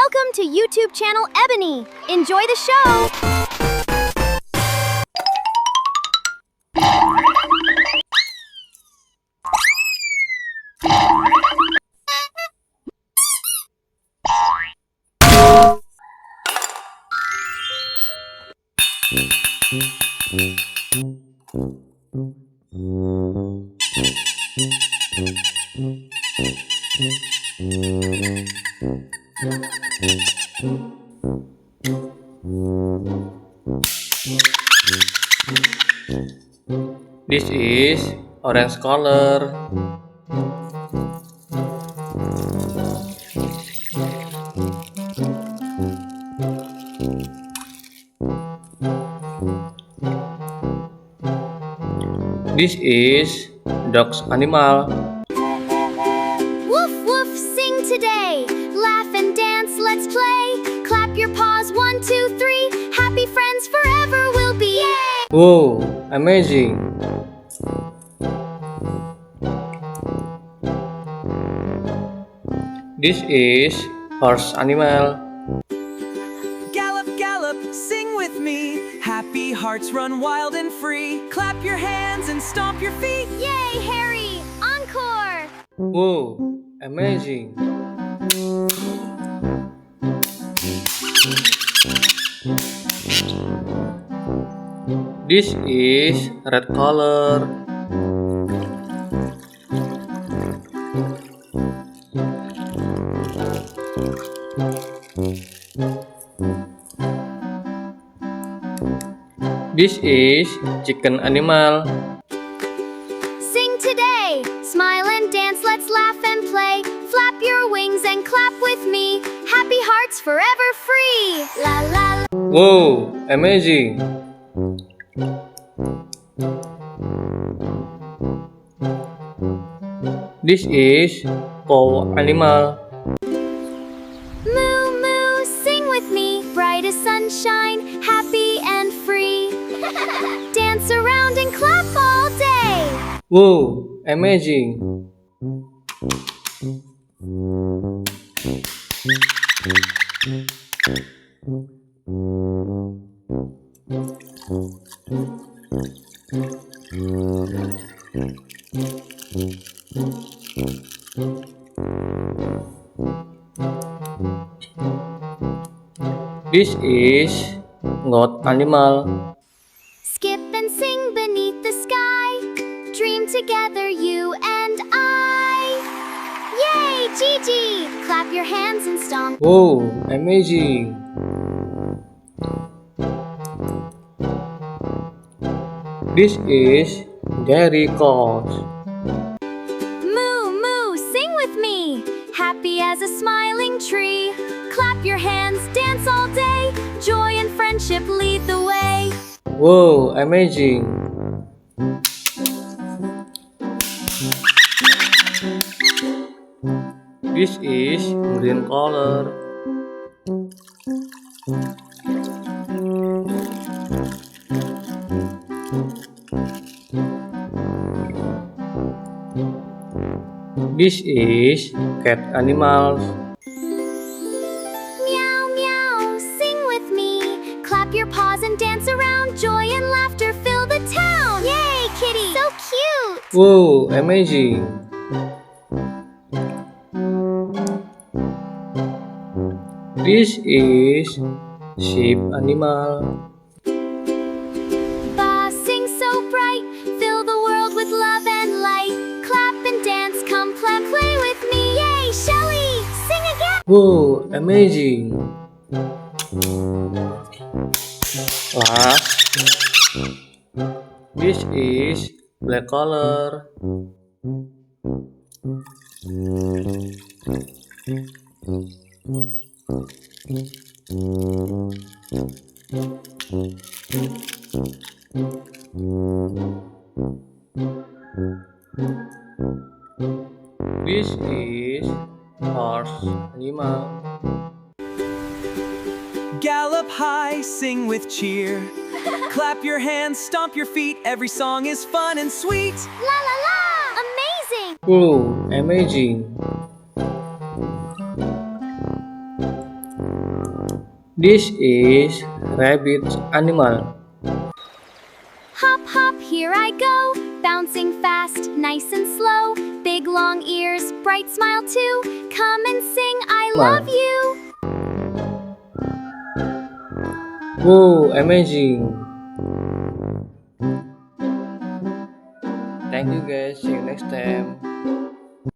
Welcome to YouTube channel Ebony. Enjoy the show. This is orange color. This is dog's animal. Woof woof, sing today. Laugh and dance, let's play. Clap your paws, 1, 2, 3. Happy friends forever we'll be. Yay! Whoa, amazing! This is horse animal. Gallop, gallop, sing with me. Happy hearts run wild and free. Clap your hands and stomp your feet. Yay, Harry! Encore! Whoa, amazing! This is red color. This is chicken animal. Sing today. Smile and dance, let's laugh and play. Flap your wings and clap with me. Happy hearts forever free. La la la. Whoa, amazing! This is cow animal. Moo moo, sing with me. Bright as sunshine, happy and free. Dance around and clap all day. Whoa, amazing! This is goat animal. Skip and sing beneath the sky. Dream together, you and I. Yay, Gigi! Clap your hands and stomp. Whoa, amazing! This is dairy cows. Moo moo, sing with me. Happy as a smiling tree. Clap your hands, dance all day. Joy and friendship lead the way. Whoa, amazing! This is green color. This is cat animals. Meow meow, sing with me. Clap your paws and dance around. Joy and laughter fill the town. Yay, kitty! So cute! Whoa, amazing! This is sheep animal. Ba sing so bright, fill the world with love and light. Clap and dance, come play with me. Yay, Shelly! Sing again! Whoa, amazing! Last, this is black color. This is horse animal. Gallop high, sing with cheer. Clap your hands, stomp your feet. Every song is fun and sweet. La la la! Amazing! Whoa, amazing! This is rabbit's animal. Hop, hop, here I go, bouncing fast, nice and slow. Big long ears, bright smile too. Come and sing, I love you. Whoa, amazing! Thank you guys. See you next time.